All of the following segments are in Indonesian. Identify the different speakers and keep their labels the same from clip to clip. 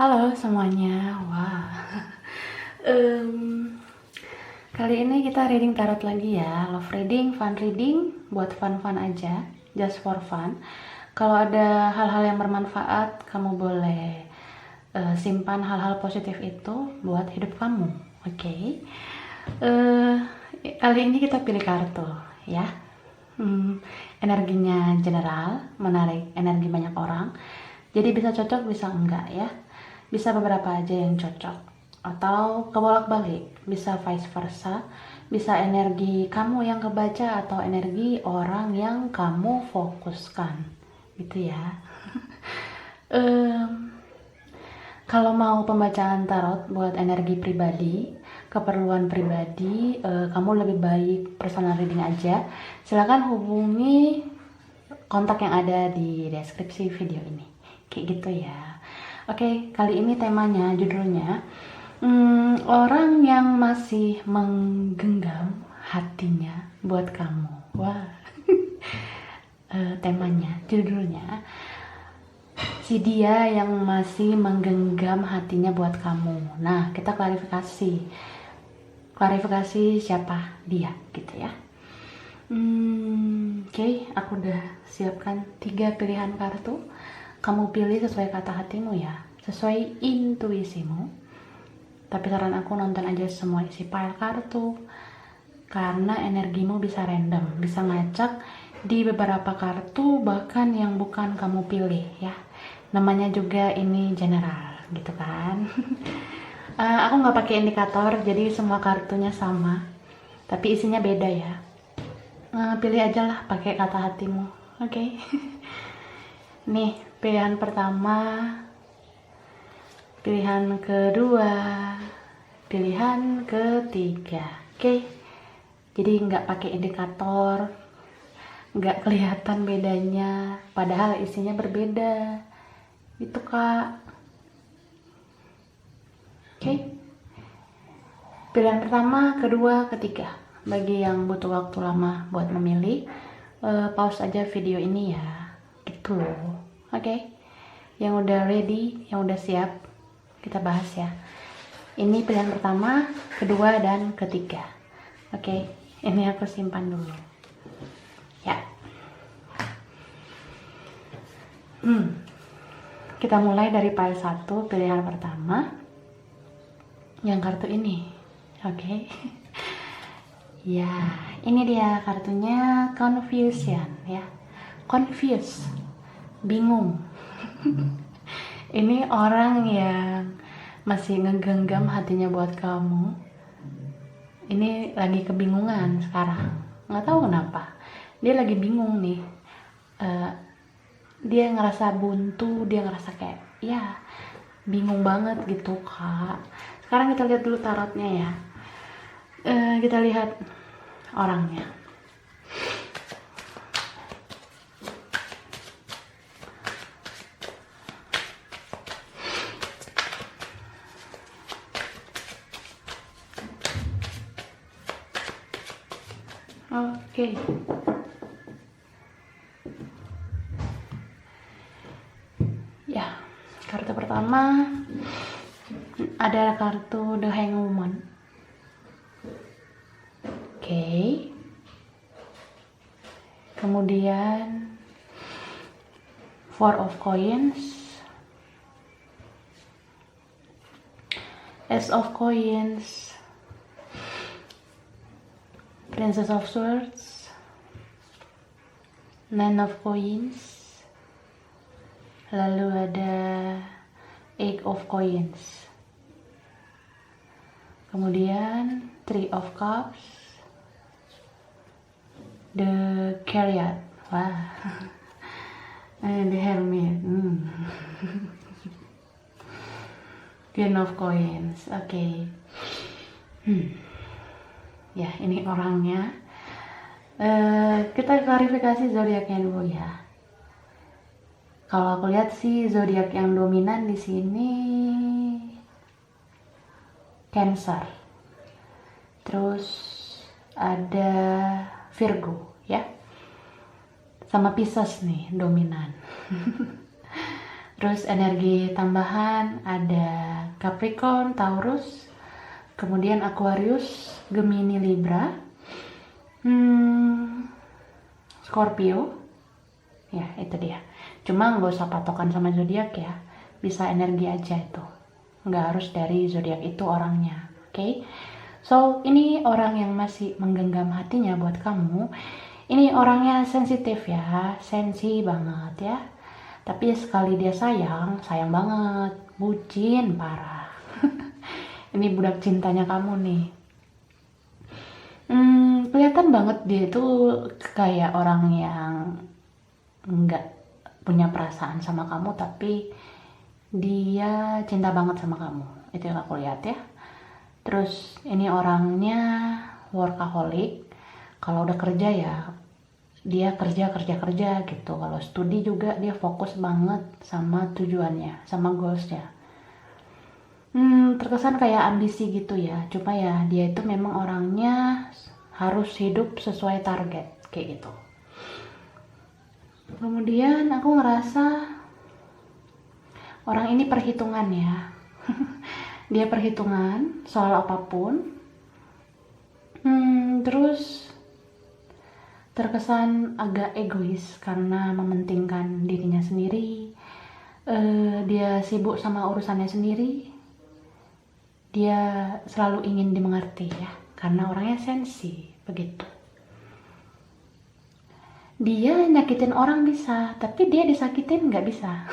Speaker 1: Halo semuanya, wah. Em, Kali ini kita reading tarot lagi ya, love reading, fun reading, buat fun-fun aja, just for fun. Kalau ada hal-hal yang bermanfaat, kamu boleh simpan hal-hal positif itu buat hidup kamu, oke? Eh, Kali ini kita pilih kartu, ya. Energinya general, menarik energi banyak orang. Jadi bisa cocok, bisa enggak ya. Bisa beberapa aja yang cocok. Atau kebolak-balik, bisa vice versa. Bisa energi kamu yang kebaca atau energi orang yang kamu fokuskan. Gitu ya. Em, Kalau mau pembacaan tarot buat energi pribadi, keperluan pribadi, kamu lebih baik personal reading aja. Silakan hubungi kontak yang ada di deskripsi video ini. Kayak gitu ya. Oke, kali ini temanya, judulnya, orang yang masih menggenggam hatinya buat kamu. Wah. Temanya, judulnya, si dia yang masih menggenggam hatinya buat kamu. Nah, kita klarifikasi siapa dia gitu ya. Oke, aku udah siapkan 3 pilihan kartu. Kamu pilih sesuai kata hatimu ya, sesuai intuisimu. Tapi saran aku nonton aja semua isi pile kartu, karena energimu bisa random, bisa ngacak di beberapa kartu, bahkan yang bukan kamu pilih ya. Namanya juga ini general gitu kan. Aku nggak pakai indikator, jadi semua kartunya sama, tapi isinya beda ya. Pilih aja lah pakai kata hatimu, oke? Nih, pilihan pertama, pilihan kedua, pilihan ketiga, oke? Jadi nggak pakai indikator, nggak kelihatan bedanya, padahal isinya berbeda, itu kak. Oke? Pilihan pertama, kedua, ketiga. Bagi yang butuh waktu lama buat memilih, pause aja video ini ya, gitu loh. Oke? Yang udah ready, yang udah siap, kita bahas ya. Ini pilihan pertama, kedua, dan ketiga. Oke, ini aku simpan dulu ya. Kita mulai dari pile 1, pilihan pertama, yang kartu ini. Oke. Ya, ini dia kartunya, confusion ya. Confused, bingung. Ini orang yang masih ngegenggam hatinya buat kamu. Ini lagi kebingungan sekarang. Nggak tahu kenapa. Dia lagi bingung nih. Dia ngerasa buntu, dia ngerasa kayak, ya, bingung banget gitu kak. Sekarang kita lihat dulu tarotnya ya. Kita lihat orangnya. Oke. Ya, kartu pertama ada kartu The Hanged. Oke. Kemudian Four of Coins, Ace of Coins, Princess of Swords, Nine of Coins, lalu ada Eight of Coins, kemudian Three of Cups, The Chariot, wah, The Hermit, Queen of Coins, oke. Ya, ini orangnya. Kita klarifikasi zodiaknya dulu ya. Kalau aku lihat sih zodiak yang dominan di sini Cancer. Terus ada Virgo ya. Sama Pisces nih dominan. Terus energi tambahan ada Capricorn, Taurus, kemudian Aquarius, Gemini, Libra, Scorpio. Ya, itu dia. Cuma nggak usah patokan sama zodiak ya. Bisa energi aja itu. Nggak harus dari zodiak itu orangnya. Oke? So, ini orang yang masih menggenggam hatinya buat kamu. Ini orangnya sensitif ya. Sensi banget ya. Tapi sekali dia sayang, sayang banget. Bucin parah. Ini budak cintanya kamu nih. Kelihatan banget dia itu kayak orang yang nggak punya perasaan sama kamu, tapi dia cinta banget sama kamu. Itu yang aku lihat ya. Terus ini orangnya workaholic. Kalau udah kerja ya dia kerja gitu. Kalau studi juga dia fokus banget sama tujuannya, sama goalsnya. Terkesan kayak ambisi gitu ya. Cuma ya dia itu memang orangnya harus hidup sesuai target kayak gitu. Kemudian aku ngerasa orang ini perhitungan ya. Dia perhitungan soal apapun. Terus terkesan agak egois karena mementingkan dirinya sendiri. Dia sibuk sama urusannya sendiri. Dia selalu ingin dimengerti ya, karena orangnya sensi begitu. Dia nyakitin orang bisa, tapi dia disakitin nggak bisa.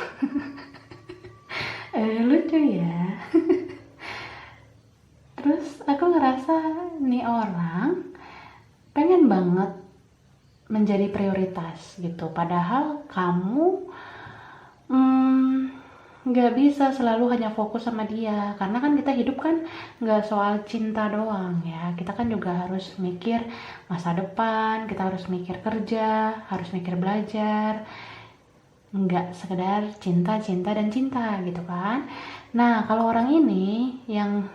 Speaker 1: Lucu ya. Terus aku ngerasa nih orang pengen banget menjadi prioritas gitu. Padahal kamu nggak bisa selalu hanya fokus sama dia. Karena kan kita hidup kan nggak soal cinta doang ya. Kita kan juga harus mikir masa depan, kita harus mikir kerja, harus mikir belajar. Nggak sekedar cinta dan cinta gitu kan. Nah kalau orang ini yang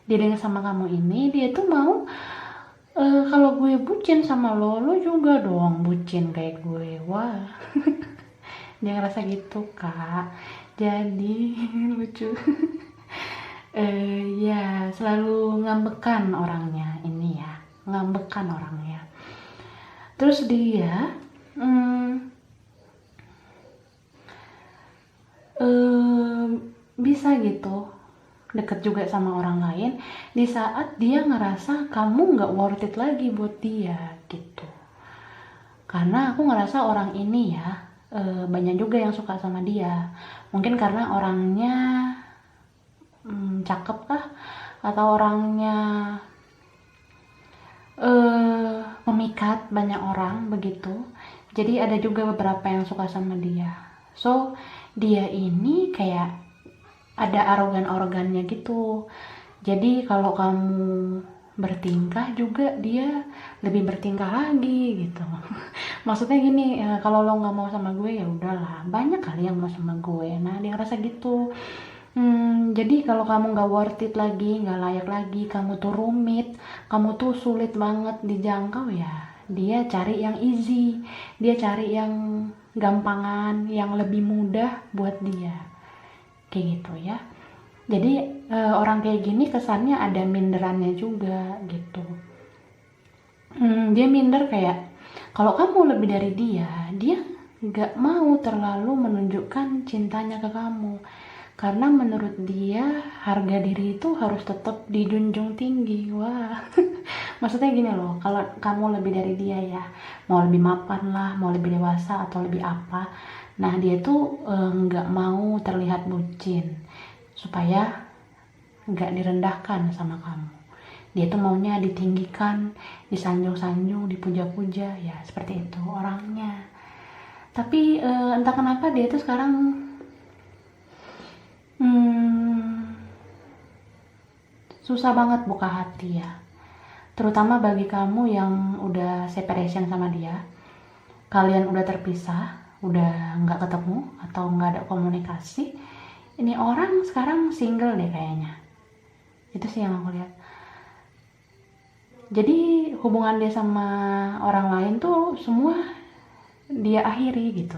Speaker 1: didengar sama kamu ini, dia tuh mau kalau gue bucin sama lo juga dong bucin kayak gue. Wah. Dia ngerasa gitu kak. Jadi lucu. Ya selalu ngambekan orangnya ini ya, ngambekan orangnya. Terus dia bisa gitu deket juga sama orang lain di saat dia ngerasa kamu nggak worth it lagi buat dia gitu. Karena aku ngerasa orang ini ya banyak juga yang suka sama dia. Mungkin karena orangnya cakep kah, atau orangnya memikat banyak orang begitu. Jadi ada juga beberapa yang suka sama dia. So dia ini kayak ada arogan-arogannya gitu. Jadi kalau kamu bertingkah juga dia lebih bertingkah lagi gitu. Maksudnya gini, kalau lo nggak mau sama gue ya udahlah, banyak kali yang mau sama gue. Nah dia ngerasa gitu. Jadi kalau kamu nggak worth it lagi, nggak layak lagi, kamu tuh rumit, kamu tuh sulit banget dijangkau ya, dia cari yang easy, dia cari yang gampangan, yang lebih mudah buat dia, kayak gitu ya. Jadi orang kayak gini kesannya ada minderannya juga gitu. Dia minder kayak kalau kamu lebih dari dia nggak mau terlalu menunjukkan cintanya ke kamu. Karena menurut dia harga diri itu harus tetap dijunjung tinggi. Wah, maksudnya gini loh, kalau kamu lebih dari dia ya, mau lebih mapan lah, mau lebih dewasa atau lebih apa, nah dia tuh nggak mau terlihat bucin supaya nggak direndahkan sama kamu. Dia tuh maunya ditinggikan, disanjung-sanjung, dipuja-puja, ya seperti itu orangnya. Tapi entah kenapa dia tuh sekarang susah banget buka hati ya, terutama bagi kamu yang udah separation sama dia, kalian udah terpisah, udah nggak ketemu atau nggak ada komunikasi. Ini orang sekarang single deh kayaknya, itu sih yang aku lihat. Jadi hubungan dia sama orang lain tuh semua dia akhiri gitu.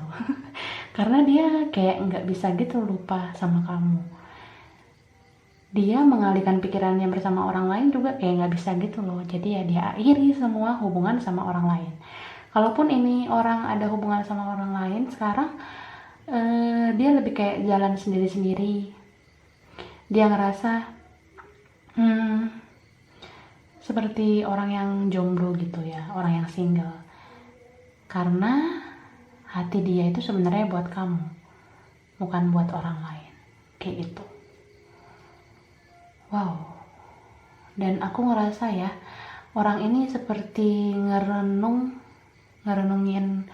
Speaker 1: karena dia kayak nggak bisa gitu lupa sama kamu. Dia mengalihkan pikirannya bersama orang lain juga kayak nggak bisa gitu loh. Jadi ya dia akhiri semua hubungan sama orang lain. Kalaupun ini orang ada hubungan sama orang lain sekarang, dia lebih kayak jalan sendiri-sendiri. Dia ngerasa seperti orang yang jomblo gitu ya, orang yang single. Karena hati dia itu sebenarnya buat kamu, bukan buat orang lain. Kayak gitu. Wow. Dan aku ngerasa ya, orang ini seperti ngerenungin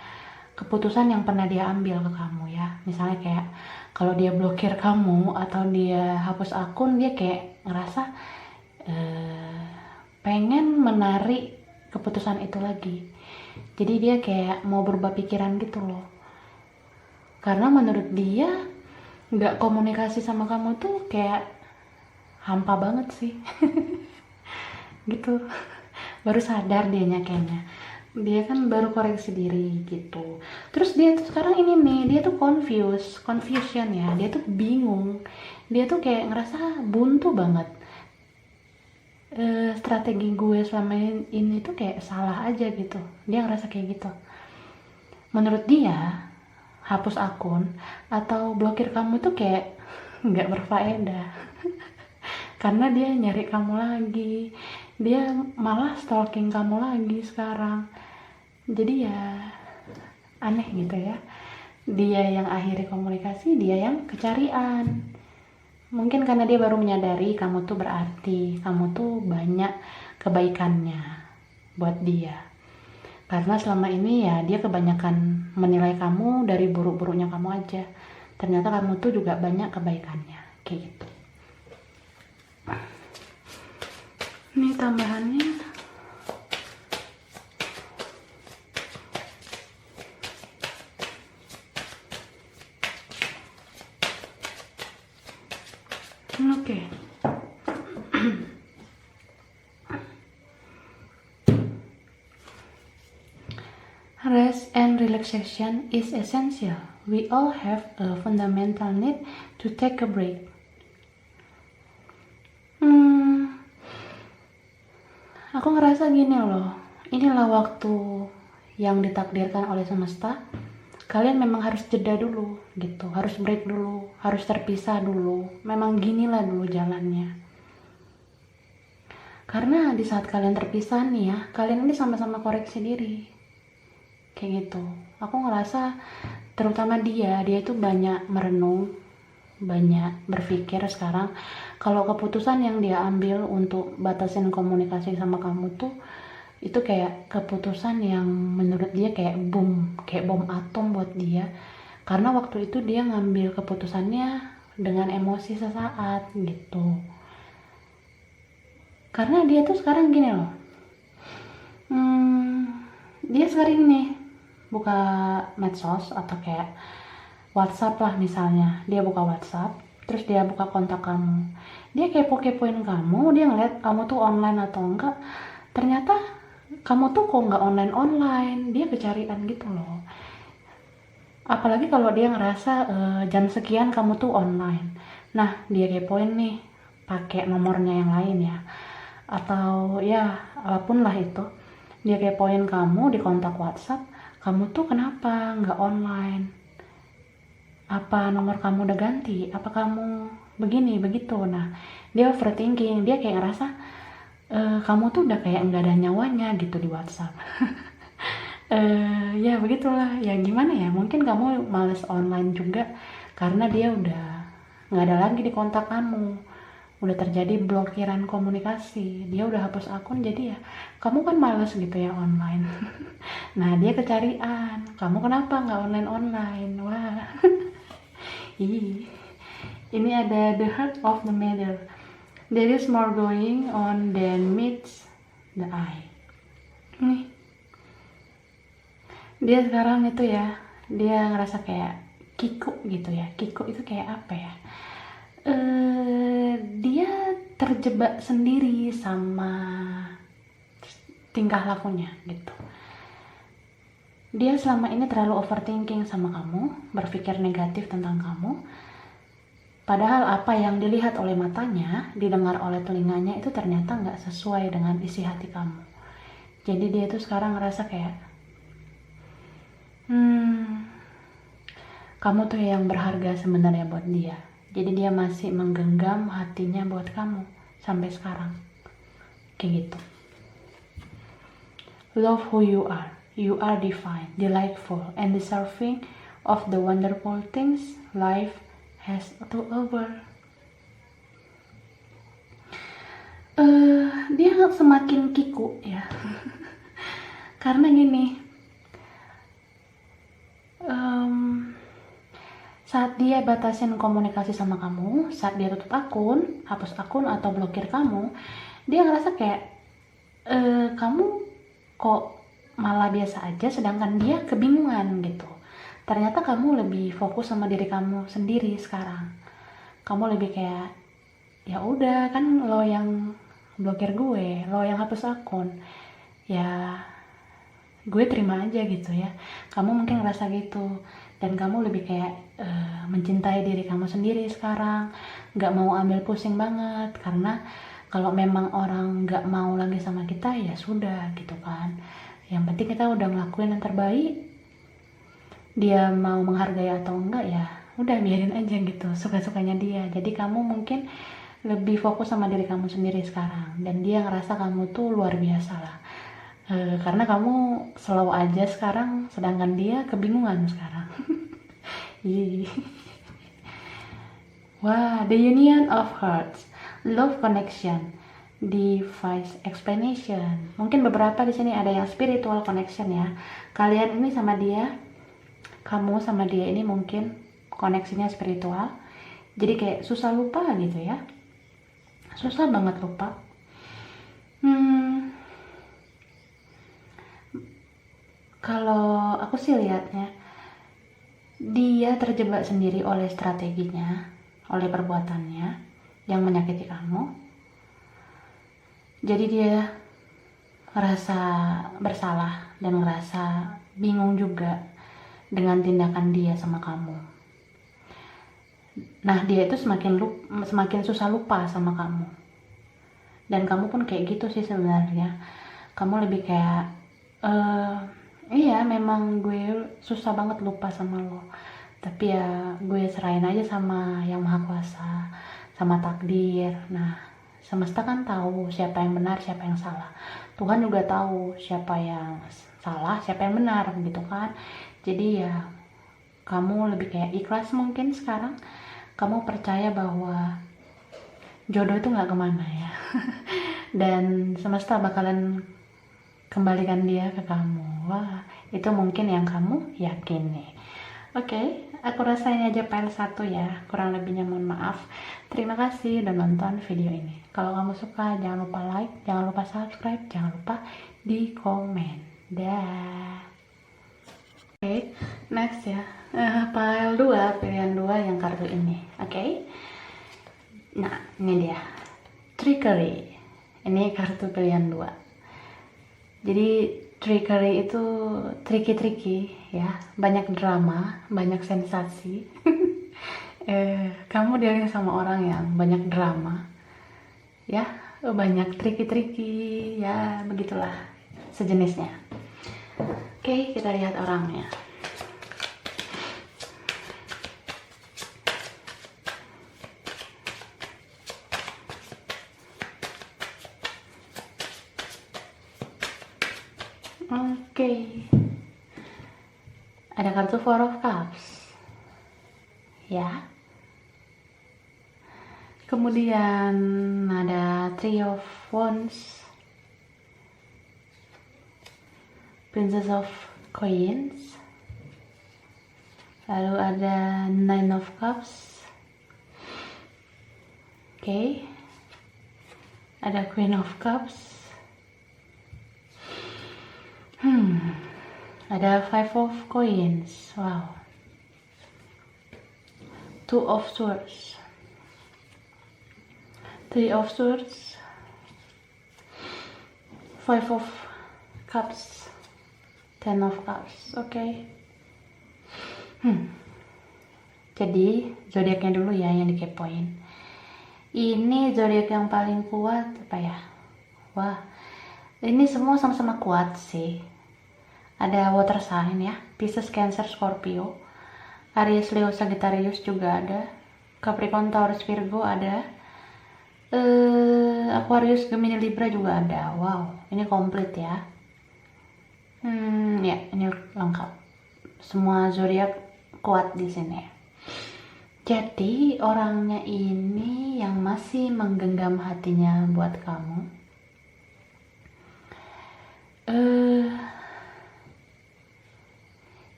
Speaker 1: keputusan yang pernah dia ambil ke kamu ya. Misalnya kayak kalau dia blokir kamu atau dia hapus akun, dia kayak ngerasa pengen menarik keputusan itu lagi. Jadi dia kayak mau berubah pikiran gitu loh. Karena menurut dia nggak komunikasi sama kamu tuh kayak hampa banget sih. Gitu. Baru sadar dianya kayaknya. Dia kan baru koreksi diri gitu. Terus dia tuh sekarang ini nih, dia tuh confusion ya. Dia tuh bingung. Dia tuh kayak ngerasa buntu banget. Strategi gue selama ini tuh kayak salah aja gitu. Dia ngerasa kayak gitu. Menurut dia, hapus akun atau blokir kamu tuh kayak nggak berfaedah. Karena dia nyari kamu lagi. Dia malah stalking kamu lagi sekarang. Jadi ya aneh gitu ya. Dia yang akhiri komunikasi, dia yang kecarian. Mungkin karena dia baru menyadari kamu tuh berarti, kamu tuh banyak kebaikannya buat dia. Karena selama ini ya dia kebanyakan menilai kamu dari buruk-buruknya kamu aja. Ternyata kamu tuh juga banyak kebaikannya. Kayak gitu. Ini tambahannya. Oke. Rest and relaxation is essential. We all have a fundamental need to take a break. Aku ngerasa gini loh, inilah waktu yang ditakdirkan oleh semesta. Kalian memang harus jeda dulu gitu, harus break dulu, harus terpisah dulu. Memang ginilah dulu jalannya. Karena di saat kalian terpisah nih ya, kalian ini sama-sama koreksi diri. Kayak gitu. Aku ngerasa terutama dia itu banyak merenung, banyak berpikir sekarang kalau keputusan yang dia ambil untuk batasin komunikasi sama kamu tuh itu kayak keputusan yang menurut dia kayak bom atom buat dia. Karena waktu itu dia ngambil keputusannya dengan emosi sesaat gitu. Karena dia tuh sekarang gini loh, dia sering nih buka medsos atau kayak WhatsApp lah misalnya. Dia buka WhatsApp, terus dia buka kontak kamu. Dia kepo-kepoin kamu, dia ngeliat kamu tuh online atau enggak. Ternyata kamu tuh kok nggak online, dia kecarian gitu loh. Apalagi kalau dia ngerasa jam sekian kamu tuh online. Nah, dia kepoin nih, pakai nomornya yang lain ya. Atau ya, apapun lah itu. Dia kepoin kamu di kontak WhatsApp, kamu tuh kenapa nggak online? Apa nomor kamu udah ganti? Apa kamu begini, begitu? Nah, dia overthinking, dia kayak ngerasa kamu tuh udah kayak nggak ada nyawanya gitu di WhatsApp. Ya begitulah, ya gimana ya, mungkin kamu males online juga karena dia udah nggak ada lagi di kontak kamu, udah terjadi blokiran komunikasi, dia udah hapus akun, jadi ya kamu kan males gitu ya online. Nah, dia kecarian, kamu kenapa nggak online? Wah. Ini ada the heart of the matter. There is more going on than meets the eye. Nih, dia sekarang itu ya, dia ngerasa kayak kikuk gitu ya. Kikuk itu kayak apa ya? Dia terjebak sendiri sama tingkah lakunya gitu. Dia selama ini terlalu overthinking sama kamu, berpikir negatif tentang kamu. Padahal apa yang dilihat oleh matanya, didengar oleh telinganya itu ternyata nggak sesuai dengan isi hati kamu. Jadi dia tuh sekarang ngerasa kayak, kamu tuh yang berharga sebenarnya buat dia. Jadi dia masih menggenggam hatinya buat kamu sampai sekarang. Kayak gitu. Love who you are. You are divine, delightful, and deserving of the wonderful things life has to offer. Dia semakin kiku ya. Karena gini, saat dia batasin komunikasi sama kamu, saat dia tutup akun, hapus akun atau blokir kamu, dia ngerasa kayak kamu kok malah biasa aja, sedangkan dia kebingungan gitu. Ternyata kamu lebih fokus sama diri kamu sendiri sekarang. Kamu lebih kayak, ya udah kan lo yang blokir gue, lo yang hapus akun, ya gue terima aja gitu ya. Kamu mungkin ngerasa gitu, dan kamu lebih kayak mencintai diri kamu sendiri sekarang, nggak mau ambil pusing banget, karena kalau memang orang nggak mau lagi sama kita ya sudah gitu kan. Yang penting kita udah ngelakuin yang terbaik. Dia mau menghargai atau enggak ya udah biarin aja gitu, suka-sukanya dia. Jadi kamu mungkin lebih fokus sama diri kamu sendiri sekarang, dan dia ngerasa kamu tuh luar biasa lah. Karena kamu slow aja sekarang, sedangkan dia kebingungan sekarang. Wah, the union of hearts, love connection, device explanation. Mungkin beberapa di sini ada yang spiritual connection ya. Kalian ini sama dia, kamu sama dia ini mungkin koneksinya spiritual. Jadi kayak susah lupa gitu ya. Susah banget lupa. Kalau aku sih lihatnya, dia terjebak sendiri oleh strateginya, oleh perbuatannya yang menyakiti kamu. Jadi dia ngerasa bersalah dan ngerasa bingung juga dengan tindakan dia sama kamu. Nah, dia itu semakin susah lupa sama kamu. Dan kamu pun kayak gitu sih sebenarnya. Kamu lebih kayak, iya memang gue susah banget lupa sama lo, tapi ya gue serahin aja sama yang maha kuasa, sama takdir. Nah, semesta kan tahu siapa yang benar, siapa yang salah. Tuhan juga tahu siapa yang salah, siapa yang benar gitu kan. Jadi ya kamu lebih kayak ikhlas mungkin sekarang. Kamu percaya bahwa jodoh itu gak kemana ya. Dan semesta bakalan kembalikan dia ke kamu. Wah, itu mungkin yang kamu yakin nih. Oke, aku rasa ini aja file 1 ya. Kurang lebihnya mohon maaf. Terima kasih udah nonton video ini. Kalau kamu suka, jangan lupa like, jangan lupa subscribe, jangan lupa di komen. Dah. Oke, next ya. File 2, pilihan 2 yang kartu ini. Oke. Nah, ini dia. Trickery. Ini kartu pilihan 2. Jadi trickery itu tricky ya, banyak drama, banyak sensasi. Kamu dealing sama orang yang banyak drama ya, banyak tricky ya, begitulah sejenisnya. Oke, kita lihat orangnya. Oke. Ada kartu Four of Cups. Ya. Kemudian ada Three of Wands. Princess of Coins. Lalu ada Nine of Cups. Oke. Ada Queen of Cups. Ada Five of Coins. Wow. Two of Swords. Three of Swords. Five of Cups. Ten of Cups, oke. Jadi zodiaknya dulu ya yang dikepoin. Ini zodiak yang paling kuat apa ya? Wah, ini semua sama-sama kuat sih. Ada water sign ya, Pisces, Cancer, Scorpio, Aries, Leo, Sagittarius juga ada, Capricorn, Taurus, Virgo ada, Aquarius, Gemini, Libra juga ada. Wow, ini komplit ya. Ya, ini lengkap. Semua zodiak kuat di sini. Jadi orangnya ini yang masih menggenggam hatinya buat kamu.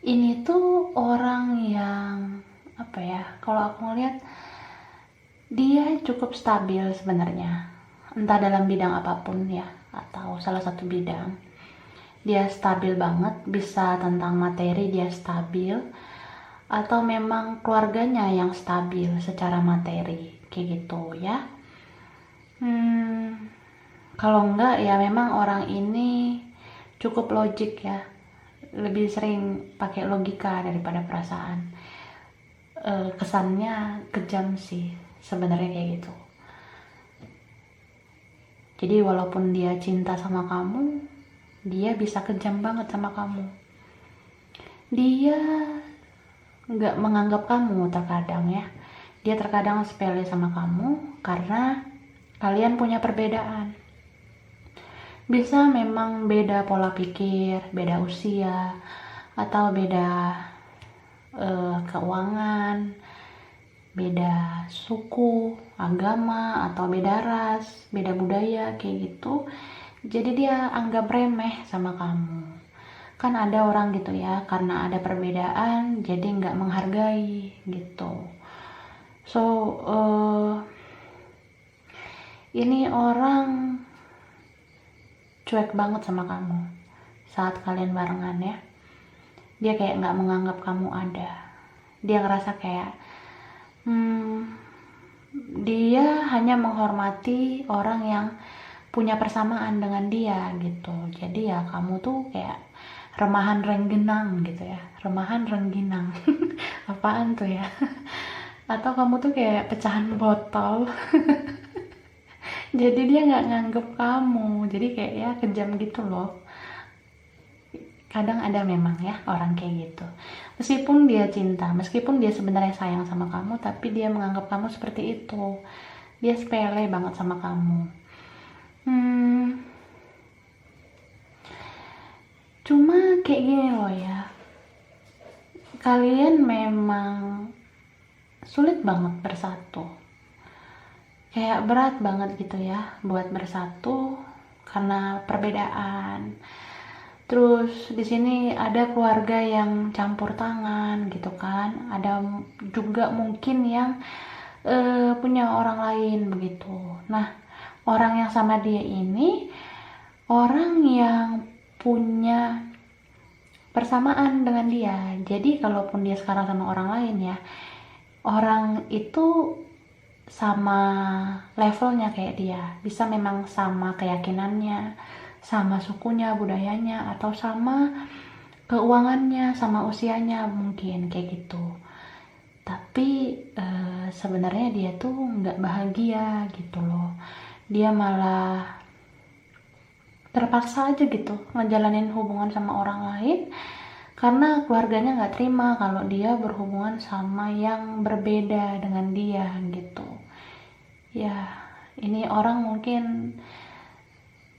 Speaker 1: Ini tuh orang yang apa ya? Kalau aku ngeliat dia cukup stabil sebenarnya. Entah dalam bidang apapun ya, atau salah satu bidang. Dia stabil banget, bisa tentang materi dia stabil, atau memang keluarganya yang stabil secara materi, kayak gitu ya. Kalau enggak ya memang orang ini cukup logik ya, lebih sering pakai logika daripada perasaan. Kesannya kejam sih sebenarnya kayak gitu. Jadi walaupun dia cinta sama kamu, dia bisa kejam banget sama kamu. Dia nggak menganggap kamu terkadang ya. Dia terkadang sepele sama kamu karena kalian punya perbedaan. Bisa memang beda pola pikir, beda usia, atau beda keuangan, beda suku, agama, atau beda ras, beda budaya, kayak gitu. Jadi dia anggap remeh sama kamu. Kan ada orang gitu ya, karena ada perbedaan jadi nggak menghargai gitu. So ini orang cuek banget sama kamu saat kalian barengan ya. Dia kayak nggak menganggap kamu ada. Dia ngerasa kayak dia hanya menghormati orang yang punya persamaan dengan dia gitu. Jadi ya kamu tuh kayak remahan rengginang gitu ya, remahan rengginang. Apaan tuh ya? Atau kamu tuh kayak pecahan botol. Jadi dia nggak nganggep kamu, jadi kayak ya kejam gitu loh. Kadang ada memang ya orang kayak gitu. Meskipun dia cinta, meskipun dia sebenarnya sayang sama kamu, tapi dia menganggap kamu seperti itu. Dia sepele banget sama kamu. Cuma kayak gini loh ya. Kalian memang sulit banget bersatu. Kayak berat banget gitu ya buat bersatu karena perbedaan. Terus di sini ada keluarga yang campur tangan gitu kan. Ada juga mungkin yang punya orang lain begitu. Nah, orang yang sama dia ini orang yang punya persamaan dengan dia. Jadi kalaupun dia sekarang sama orang lain ya, orang itu sama levelnya kayak dia, bisa memang sama keyakinannya, sama sukunya, budayanya, atau sama keuangannya, sama usianya mungkin kayak gitu. Tapi sebenarnya dia tuh nggak bahagia gitu loh. Dia malah terpaksa aja gitu ngejalanin hubungan sama orang lain karena keluarganya nggak terima kalau dia berhubungan sama yang berbeda dengan dia gitu. Ya, ini orang mungkin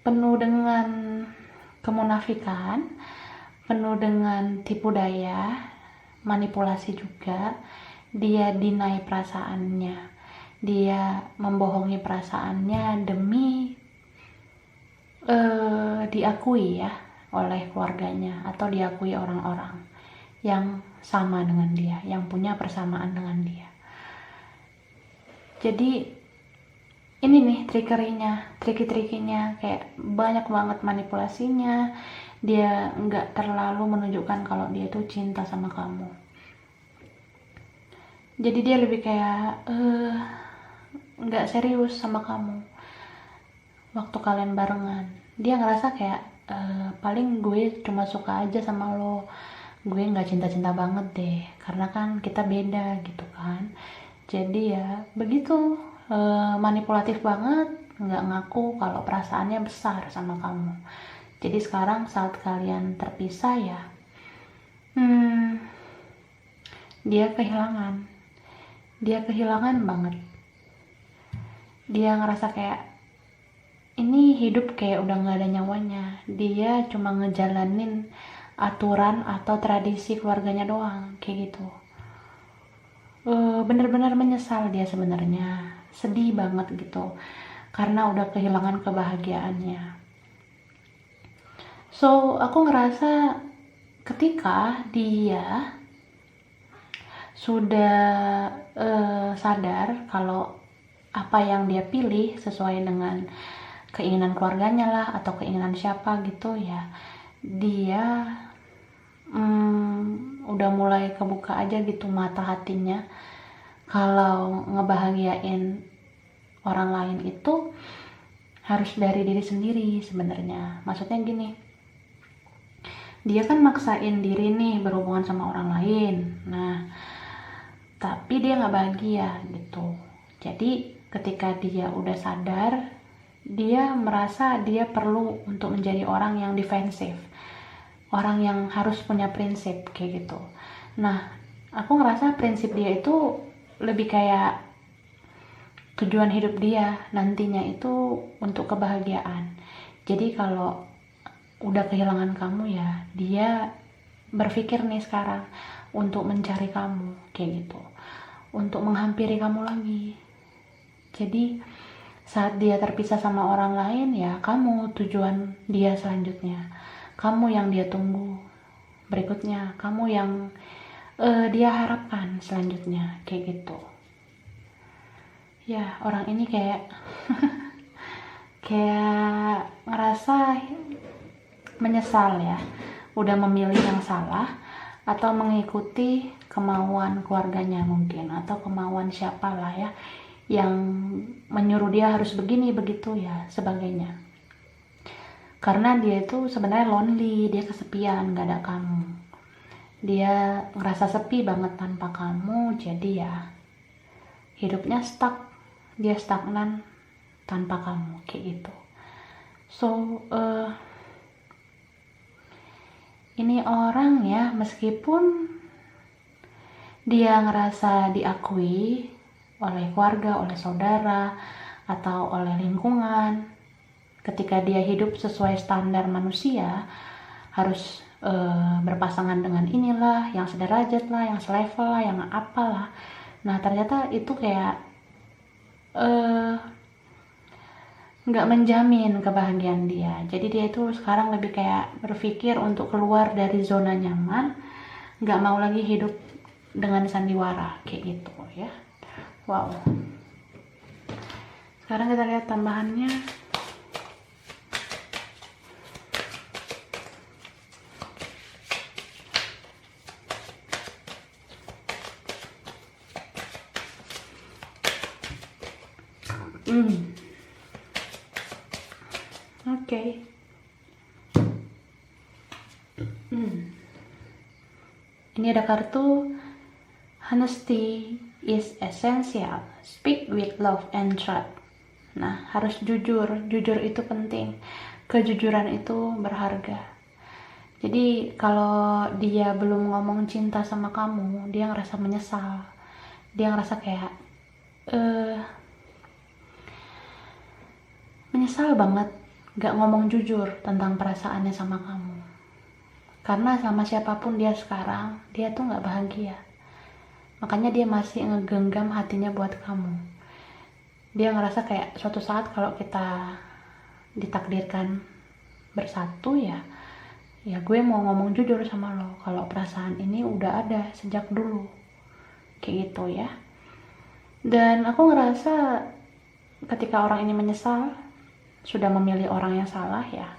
Speaker 1: penuh dengan kemunafikan, penuh dengan tipu daya, manipulasi juga. Dia deny perasaannya, dia membohongi perasaannya demi diakui ya oleh keluarganya atau diakui orang-orang yang sama dengan dia, yang punya persamaan dengan dia. Jadi ini nih triki-trikinya kayak banyak banget manipulasinya. Dia nggak terlalu menunjukkan kalau dia tuh cinta sama kamu. Jadi dia lebih kayak nggak serius sama kamu waktu kalian barengan. Dia ngerasa kayak paling gue cuma suka aja sama lo, gue nggak cinta-cinta banget deh, karena kan kita beda gitu kan. Jadi ya begitu, manipulatif banget, nggak ngaku kalau perasaannya besar sama kamu. Jadi sekarang saat kalian terpisah ya, dia kehilangan banget. Dia ngerasa kayak ini hidup kayak udah nggak ada nyawanya. Dia cuma ngejalanin aturan atau tradisi keluarganya doang kayak gitu. Bener-bener menyesal dia sebenarnya, sedih banget gitu karena udah kehilangan kebahagiaannya. So aku ngerasa ketika dia sudah sadar kalau apa yang dia pilih sesuai dengan keinginan keluarganya lah atau keinginan siapa gitu ya, dia udah mulai kebuka aja gitu mata hatinya kalau ngebahagiain orang lain itu harus dari diri sendiri sebenarnya. Maksudnya gini, dia kan maksain diri nih berhubungan sama orang lain, nah tapi dia nggak bahagia gitu. Jadi ketika dia udah sadar, dia merasa dia perlu untuk menjadi orang yang defensif, orang yang harus punya prinsip kayak gitu. Nah aku ngerasa prinsip dia itu lebih kayak tujuan hidup dia nantinya itu untuk kebahagiaan. Jadi kalau udah kehilangan kamu ya, dia berpikir nih sekarang untuk mencari kamu kayak gitu, untuk menghampiri kamu lagi. Jadi saat dia terpisah sama orang lain ya, kamu tujuan dia selanjutnya, kamu yang dia tunggu berikutnya, kamu yang dia harapkan selanjutnya kayak gitu. Ya orang ini kayak kayak ngerasa menyesal ya, udah memilih yang salah atau mengikuti kemauan keluarganya mungkin, atau kemauan siapa lah ya yang menyuruh dia harus begini begitu ya sebagainya. Karena dia itu sebenarnya lonely, dia kesepian, gak ada kamu, dia ngerasa sepi banget tanpa kamu. Jadi ya hidupnya stuck, dia stagnan tanpa kamu kayak gitu. So ini orang ya, meskipun dia ngerasa diakui oleh keluarga, oleh saudara, atau oleh lingkungan, ketika dia hidup sesuai standar manusia, harus berpasangan dengan inilah, yang sederajat lah, yang selevel lah, yang apalah. Nah ternyata itu kayak nggak menjamin kebahagiaan dia. Jadi dia itu sekarang lebih kayak berpikir untuk keluar dari zona nyaman, nggak mau lagi hidup dengan sandiwara kayak gitu ya. Wow. Sekarang kita lihat tambahannya. Oke. Ini ada kartu honesty is essential. Speak with love and trust. Nah, harus jujur. Jujur itu penting. Kejujuran itu berharga. Jadi kalau dia belum ngomong cinta sama kamu, dia ngerasa menyesal. Dia ngerasa kayak menyesal banget gak ngomong jujur tentang perasaannya sama kamu. Karena sama siapapun dia sekarang, dia tuh gak bahagia. Makanya dia masih ngegenggam hatinya buat kamu. Dia ngerasa kayak suatu saat kalau kita ditakdirkan bersatu ya gue mau ngomong jujur sama lo kalau perasaan ini udah ada sejak dulu kayak gitu ya. Dan aku ngerasa ketika orang ini menyesal sudah memilih orang yang salah ya,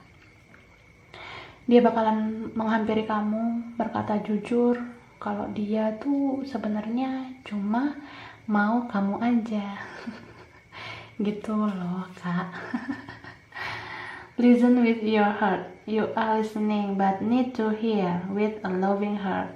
Speaker 1: dia bakalan menghampiri kamu berkata jujur kalau dia tuh sebenarnya cuma mau kamu aja gitu loh kak. Listen with your heart. You are listening but need to hear with a loving heart.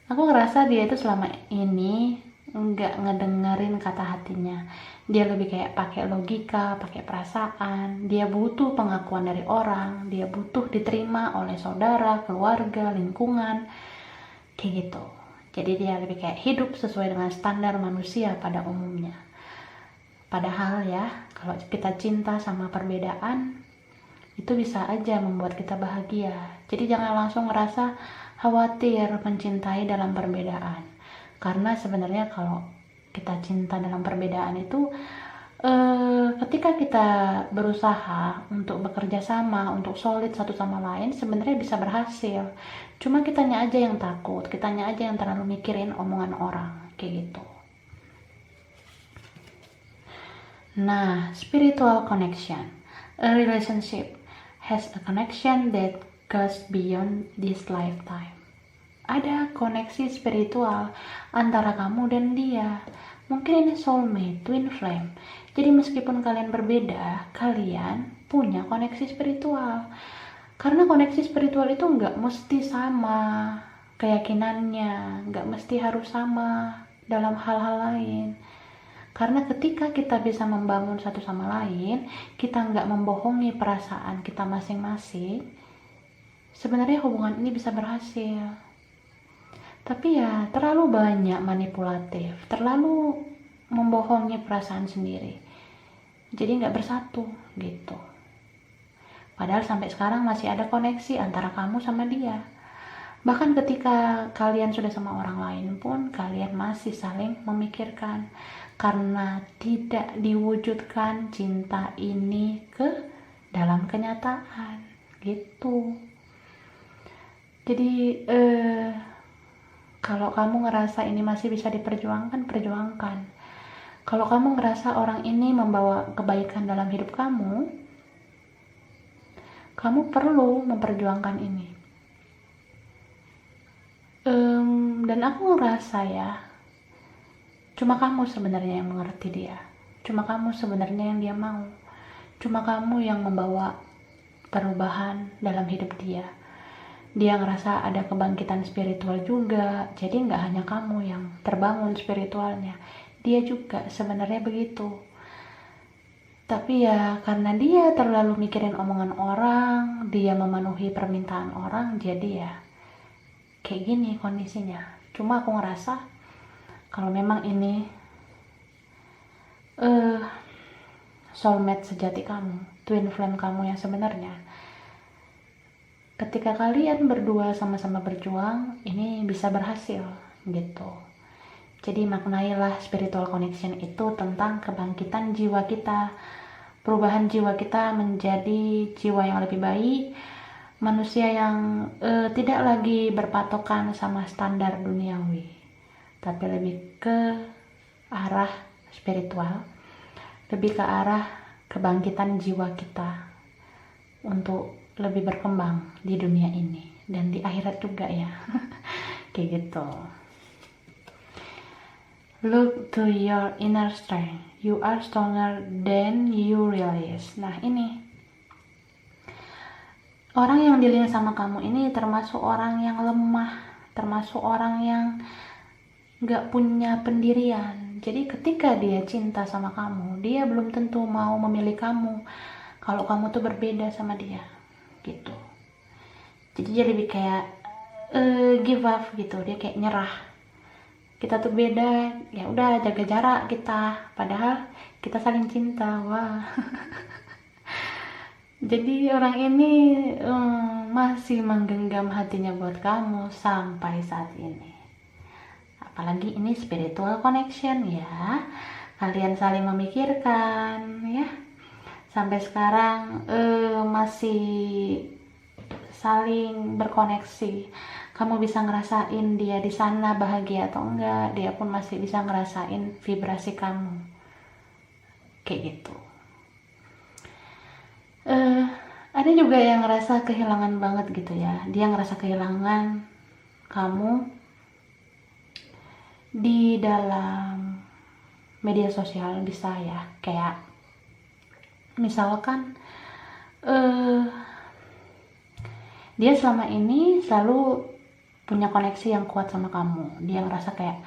Speaker 1: Aku ngerasa dia itu selama ini nggak ngedengerin kata hatinya. Dia lebih kayak pakai logika, pakai perasaan. Dia butuh pengakuan dari orang. Dia butuh diterima oleh saudara, keluarga, lingkungan. Kayak gitu. Jadi dia lebih kayak hidup sesuai dengan standar manusia pada umumnya. Padahal ya, kalau kita cinta sama perbedaan, itu bisa aja membuat kita bahagia. Jadi jangan langsung ngerasa khawatir mencintai dalam perbedaan. Karena sebenarnya kalau kita cinta dalam perbedaan itu, ketika kita berusaha untuk bekerja sama, untuk solid satu sama lain, sebenarnya bisa berhasil. Cuma kitanya aja yang takut, kitanya aja yang terlalu mikirin omongan orang, kayak gitu. Nah, spiritual connection. A relationship has a connection that goes beyond this lifetime. Ada koneksi spiritual antara kamu dan dia. Mungkin ini soulmate, twin flame. Jadi meskipun kalian berbeda, kalian punya koneksi spiritual. Karena koneksi spiritual itu nggak mesti sama keyakinannya, nggak mesti harus sama dalam hal-hal lain. Karena ketika kita bisa membangun satu sama lain, kita nggak membohongi perasaan kita masing-masing, sebenarnya hubungan ini bisa berhasil. Tapi ya terlalu banyak manipulatif, terlalu membohongi perasaan sendiri. Jadi nggak bersatu gitu. Padahal sampai sekarang masih ada koneksi antara kamu sama dia. Bahkan ketika kalian sudah sama orang lain pun, kalian masih saling memikirkan. Karena tidak diwujudkan cinta ini ke dalam kenyataan gitu. Jadi kalau kamu ngerasa ini masih bisa diperjuangkan, perjuangkan. Kalau kamu ngerasa orang ini membawa kebaikan dalam hidup kamu perlu memperjuangkan ini. Dan aku ngerasa ya, cuma kamu sebenarnya yang mengerti dia. Cuma kamu sebenarnya yang dia mau. Cuma kamu yang membawa perubahan dalam hidup dia. Dia ngerasa ada kebangkitan spiritual juga. Jadi nggak hanya kamu yang terbangun spiritualnya. Dia juga sebenarnya begitu. Tapi ya karena dia terlalu mikirin omongan orang, dia memenuhi permintaan orang, jadi ya kayak gini kondisinya. Cuma aku ngerasa kalau memang ini soulmate sejati kamu, twin flame kamu yang sebenarnya, ketika kalian berdua sama-sama berjuang, ini bisa berhasil gitu. Jadi maknailah spiritual connection itu tentang kebangkitan jiwa kita, perubahan jiwa kita menjadi jiwa yang lebih baik, manusia yang tidak lagi berpatokan sama standar duniawi, tapi lebih ke arah spiritual, lebih ke arah kebangkitan jiwa kita untuk lebih berkembang di dunia ini dan di akhirat juga ya. Kayak gitu. Look to your inner strength. You are stronger than you realize. Nah ini, orang yang dealing sama kamu ini termasuk orang yang lemah, termasuk orang yang gak punya pendirian. Jadi ketika dia cinta sama kamu, dia belum tentu mau memilih kamu kalau kamu tuh berbeda sama dia gitu. Jadi dia lebih kayak give up gitu. Dia kayak nyerah. Kita tuh beda, ya udah jaga jarak kita, padahal kita saling cinta. Wah. Jadi orang ini masih menggenggam hatinya buat kamu sampai saat ini. Apalagi ini spiritual connection ya, kalian saling memikirkan ya, sampai sekarang masih saling berkoneksi. Kamu bisa ngerasain dia di sana bahagia atau enggak, dia pun masih bisa ngerasain vibrasi kamu kayak gitu. Ada juga yang ngerasa kehilangan banget gitu ya, dia ngerasa kehilangan kamu di dalam media sosial. Bisa ya, kayak misalkan eh dia selama ini selalu punya koneksi yang kuat sama kamu. Dia ngerasa kayak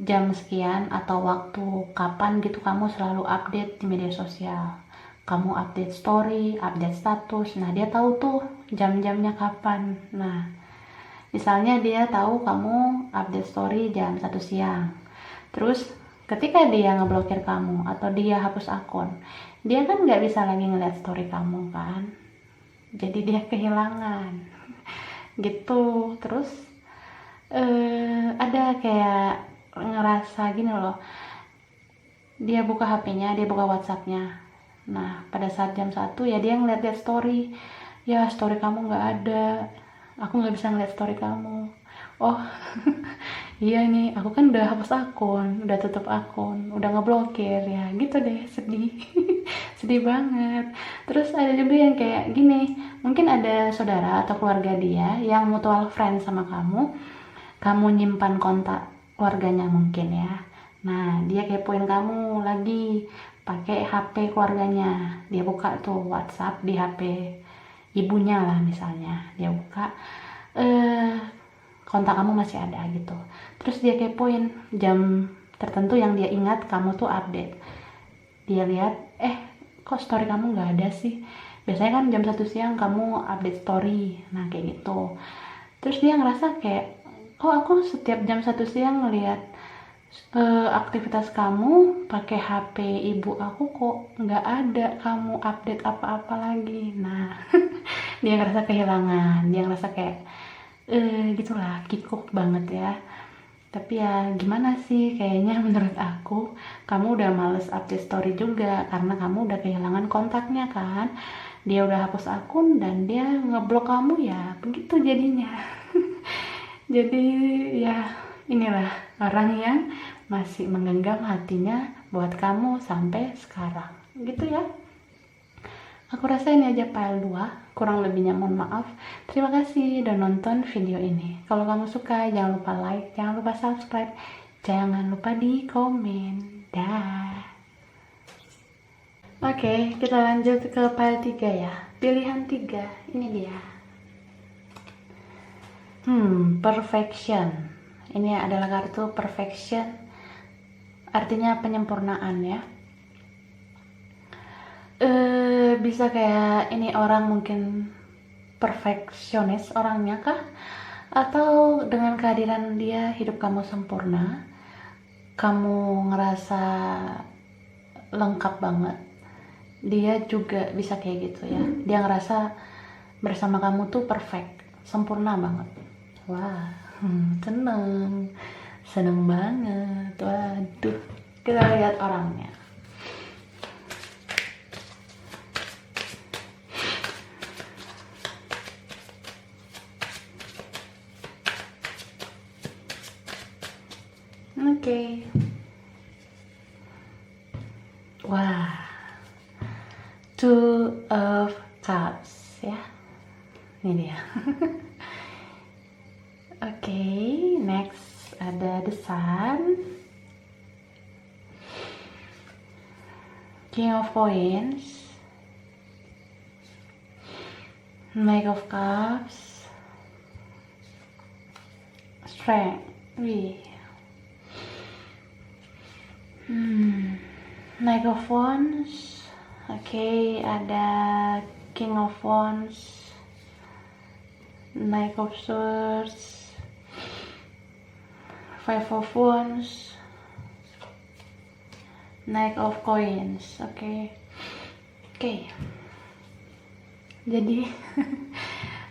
Speaker 1: jam sekian atau waktu kapan gitu kamu selalu update di media sosial. Kamu update story, update status. Nah, dia tahu tuh jam-jamnya kapan. Nah, misalnya dia tahu kamu update story jam 1 siang. Terus ketika dia ngeblokir kamu atau dia hapus akun, dia kan nggak bisa lagi ngeliat story kamu kan. Jadi dia kehilangan gitu. Terus ada kayak ngerasa gini loh, dia buka HP-nya, dia buka WhatsApp-nya. Nah, pada saat jam 1 ya dia ngeliat-liat story. Ya, story kamu nggak ada. Aku nggak bisa ngeliat story kamu. Oh, iya nih, aku kan udah hapus akun, udah tutup akun, udah ngeblokir ya. Gitu deh, sedih. Sedih banget. Terus ada juga yang kayak gini, mungkin ada saudara atau keluarga dia yang mutual friend sama kamu nyimpan kontak keluarganya mungkin ya. Nah, dia kepoin kamu lagi pakai HP keluarganya. Dia buka tuh WhatsApp di HP ibunya lah misalnya. Dia buka kontak kamu masih ada gitu. Terus dia kepoin jam tertentu yang dia ingat kamu tuh update. Dia lihat, kok story kamu nggak ada sih? Biasanya kan jam 1 siang kamu update story. Nah, kayak gitu. Terus dia ngerasa kayak, kok aku setiap jam 1 siang ngelihat aktivitas kamu pakai HP ibu aku, kok nggak ada kamu update apa-apa lagi. Nah, dia ngerasa kehilangan, dia ngerasa kayak gitulah, kikuk banget ya. Tapi ya gimana sih, kayaknya menurut aku kamu udah males update story juga karena kamu udah kehilangan kontaknya kan. Dia udah hapus akun dan dia ngeblok kamu, ya begitu jadinya. Jadi ya inilah orang yang masih menggenggam hatinya buat kamu sampai sekarang gitu ya. Aku rasa ini aja file 2, kurang lebihnya mohon maaf. Terima kasih udah nonton video ini. Kalau kamu suka jangan lupa like, jangan lupa subscribe, jangan lupa di komen. Dah. Oke, kita lanjut ke file 3 ya. Pilihan 3, ini dia. Perfection. Ini adalah kartu perfection, artinya penyempurnaan ya. Bisa kayak ini orang mungkin perfeksionis orangnya kah? Atau dengan kehadiran dia hidup kamu sempurna, kamu ngerasa lengkap banget. Dia juga bisa kayak gitu ya. Dia ngerasa bersama kamu tuh perfect, sempurna banget. Wah, seneng banget. Waduh, kita lihat orangnya. Oke. Wah, Two of Cups ya. Ini dia. Oke, next ada The Sun, King of Coins, Knight of Cups, Strength. Knight of Wands. Oke, ada King of Wands, Knight of Swords, Five of Wands, Knight of Coins. Oke. Jadi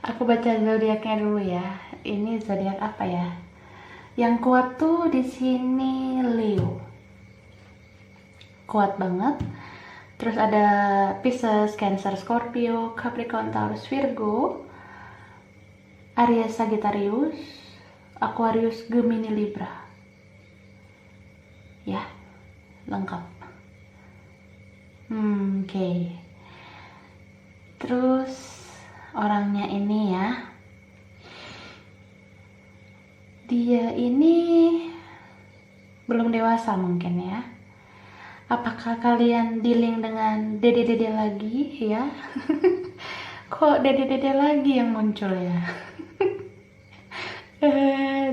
Speaker 1: aku baca zodiaknya dulu ya. Ini zodiak apa ya? Yang kuat tuh di sini Leo. Kuat banget. Terus ada Pisces, Cancer, Scorpio, Capricorn, Taurus, Virgo, Aries, Sagittarius, Aquarius, Gemini, Libra. Ya, lengkap. Oke. Terus orangnya ini ya, dia ini belum dewasa mungkin ya. Apakah kalian dealing dengan dede-dede lagi ya? Kok dede-dede lagi yang muncul ya?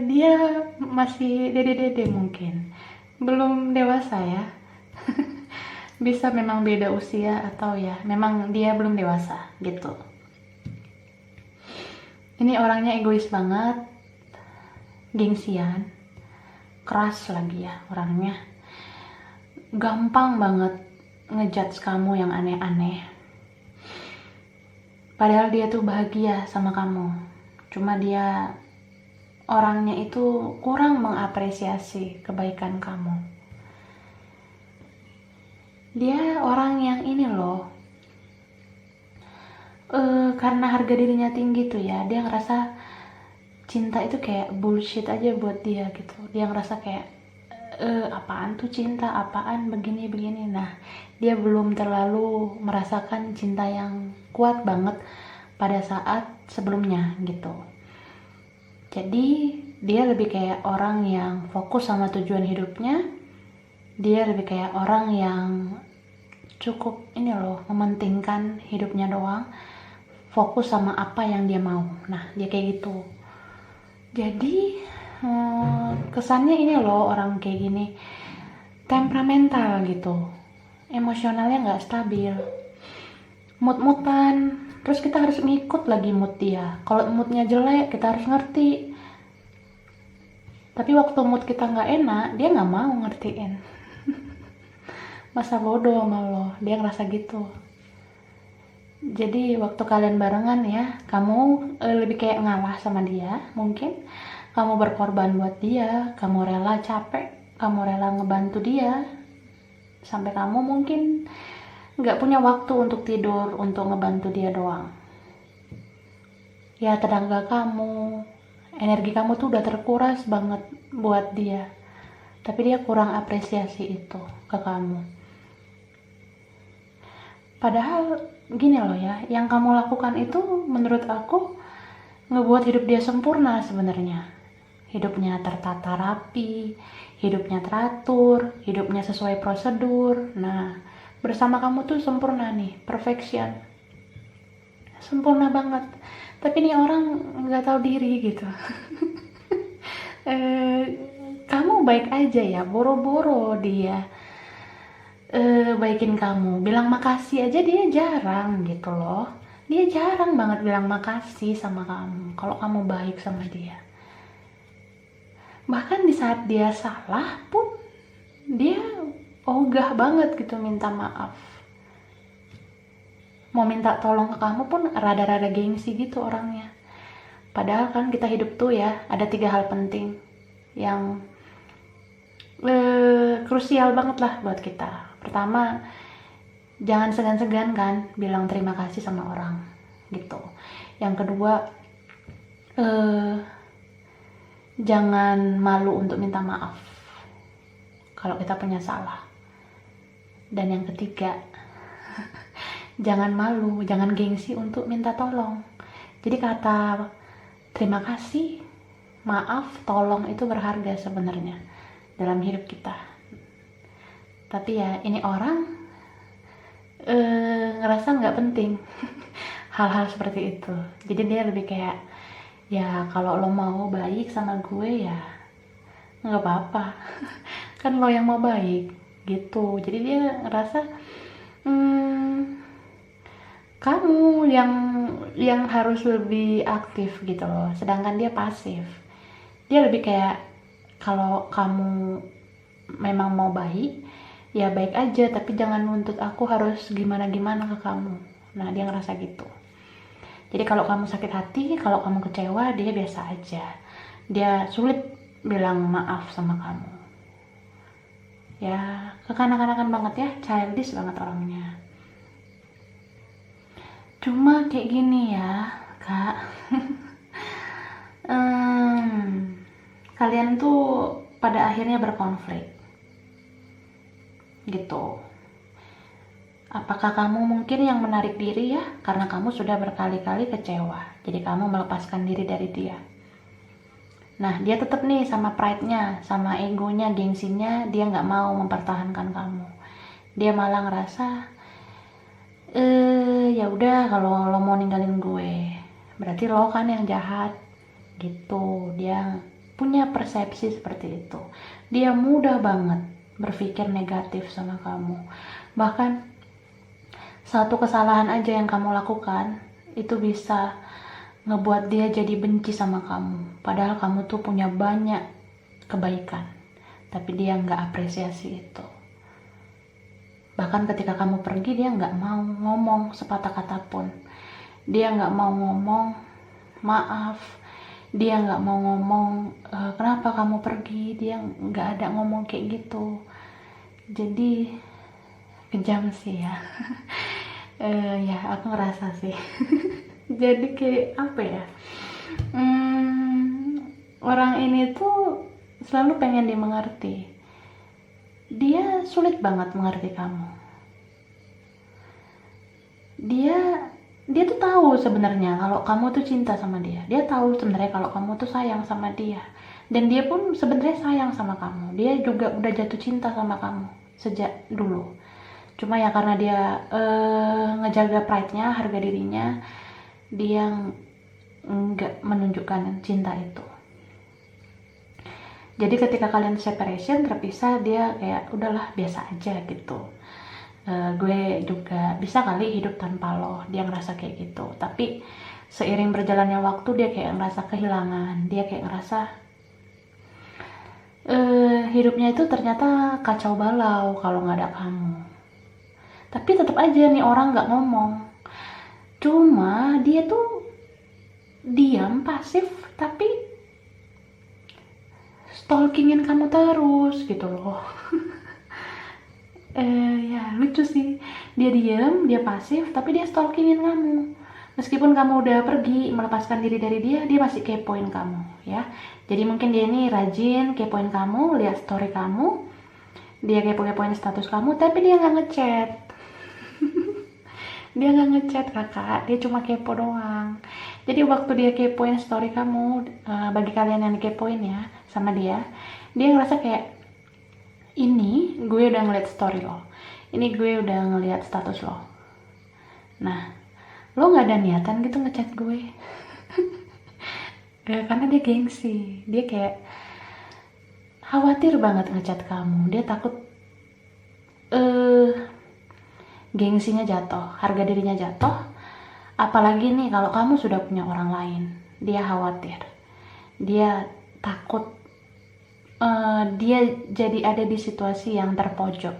Speaker 1: Dia masih dede-dede mungkin. Belum dewasa ya. Bisa memang beda usia atau ya memang dia belum dewasa gitu. Ini orangnya egois banget, gengsian, keras lagi ya orangnya. Gampang banget ngejudge kamu yang aneh-aneh. Padahal dia tuh bahagia sama kamu. Cuma dia orangnya itu kurang mengapresiasi kebaikan kamu. Dia orang yang ini loh, karena harga dirinya tinggi tuh ya, dia ngerasa cinta itu kayak bullshit aja buat dia gitu. Dia ngerasa kayak apaan tuh cinta, apaan begini-begini. Nah, dia belum terlalu merasakan cinta yang kuat banget pada saat sebelumnya gitu. Jadi dia lebih kayak orang yang fokus sama tujuan hidupnya. Dia lebih kayak orang yang cukup ini loh, mementingkan hidupnya doang, fokus sama apa yang dia mau. Nah, dia kayak gitu. Jadi kesannya ini loh, orang kayak gini temperamental gitu, emosionalnya nggak stabil, mood-moodan. Terus kita harus ngikut lagi mood dia. Kalau moodnya jelek kita harus ngerti, tapi waktu mood kita nggak enak dia nggak mau ngertiin. Masa bodoh sama lo, dia ngerasa gitu. Jadi waktu kalian barengan ya, kamu lebih kayak ngalah sama dia. Mungkin kamu berkorban buat dia, kamu rela capek, kamu rela ngebantu dia, sampai kamu mungkin nggak punya waktu untuk tidur, untuk ngebantu dia doang. Ya tenaga kamu, energi kamu tuh udah terkuras banget buat dia, tapi dia kurang apresiasi itu ke kamu. Padahal gini loh ya, yang kamu lakukan itu menurut aku ngebuat hidup dia sempurna sebenarnya. Hidupnya tertata rapi, hidupnya teratur, hidupnya sesuai prosedur. Nah, bersama kamu tuh sempurna nih, perfection. Sempurna banget. Tapi ini orang nggak tahu diri gitu. Kamu baik aja ya, boro-boro dia baikin kamu, bilang makasih aja dia jarang gitu loh. Dia jarang banget bilang makasih sama kamu kalau kamu baik sama dia. Bahkan di saat dia salah pun dia ogah banget gitu minta maaf. Mau minta tolong ke kamu pun rada-rada gengsi gitu orangnya. Padahal kan kita hidup tuh ya ada 3 hal penting yang krusial banget lah buat kita. Pertama, jangan segan-segan kan bilang terima kasih sama orang gitu. Yang kedua, jangan malu untuk minta maaf kalau kita punya salah. Dan yang ketiga, jangan malu, jangan gengsi untuk minta tolong. Jadi kata terima kasih, maaf, tolong itu berharga sebenarnya dalam hidup kita. Tapi ya ini orang ngerasa nggak penting hal-hal seperti itu. Jadi dia lebih kayak, ya kalau lo mau baik sama gue ya nggak apa-apa. Kan lo yang mau baik gitu. Jadi dia ngerasa kamu yang harus lebih aktif gitu loh, sedangkan dia pasif. Dia lebih kayak, kalau kamu memang mau baik ya baik aja, tapi jangan nuntut aku harus gimana-gimana ke kamu. Nah, dia ngerasa gitu. Jadi kalau kamu sakit hati, kalau kamu kecewa, dia biasa aja. Dia sulit bilang maaf sama kamu. Ya, kekanak-kanakan banget ya, childish banget orangnya. Cuma kayak gini ya, Kak. Kalian tuh pada akhirnya berkonflik. Gitu. Apakah kamu mungkin yang menarik diri ya, karena kamu sudah berkali-kali kecewa, jadi kamu melepaskan diri dari dia. Nah, dia tetap nih sama pride-nya, sama egonya, gengsinya, dia nggak mau mempertahankan kamu. Dia malah ngerasa ya udah kalau lo mau ninggalin gue berarti lo kan yang jahat gitu. Dia punya persepsi seperti itu. Dia mudah banget berpikir negatif sama kamu. Bahkan satu kesalahan aja yang kamu lakukan itu bisa ngebuat dia jadi benci sama kamu. Padahal kamu tuh punya banyak kebaikan, tapi dia nggak apresiasi itu. Bahkan ketika kamu pergi, dia nggak mau ngomong sepatah kata pun. Dia nggak mau ngomong maaf. Dia nggak mau ngomong kenapa kamu pergi. Dia nggak ada ngomong kayak gitu. Jadi kejam sih ya. Ya aku ngerasa sih. Jadi kayak apa ya? Orang ini tuh selalu pengen dimengerti. Dia sulit banget mengerti kamu. Dia tuh tahu sebenarnya kalau kamu tuh cinta sama dia. Dia tahu sebenarnya kalau kamu tuh sayang sama dia. Dan dia pun sebenarnya sayang sama kamu. Dia juga udah jatuh cinta sama kamu sejak dulu. Cuma ya karena dia ngejaga pride-nya, harga dirinya, dia nggak menunjukkan cinta itu. Jadi ketika kalian separation, terpisah, dia kayak udahlah biasa aja gitu. Gue juga bisa kali hidup tanpa lo, dia ngerasa kayak gitu. Tapi seiring berjalannya waktu dia kayak ngerasa kehilangan. Dia kayak ngerasa hidupnya itu ternyata kacau balau kalau nggak ada kamu. Tapi tetap aja nih orang nggak ngomong. Cuma dia tuh diam, pasif, tapi stalkingin kamu terus gitu loh. Ya lucu sih. Dia diam, dia pasif, tapi dia stalkingin kamu. Meskipun kamu udah pergi melepaskan diri dari dia, dia masih kepoin kamu ya. Jadi mungkin dia ini rajin kepoin kamu, lihat story kamu, dia kepoin status kamu, tapi dia nggak ngechat. Dia nggak ngechat kakak, dia cuma kepo doang. Jadi waktu dia kepoin story kamu, bagi kalian yang dikepoin ya sama dia ngerasa kayak, ini gue udah ngeliat story lo, ini gue udah ngeliat status lo, nah lo nggak ada niatan gitu ngechat gue. Karena dia gengsi, dia kayak khawatir banget ngechat kamu, dia takut gengsinya jatuh, harga dirinya jatuh. Apalagi nih kalau kamu sudah punya orang lain, dia khawatir, dia takut dia jadi ada di situasi yang terpojok.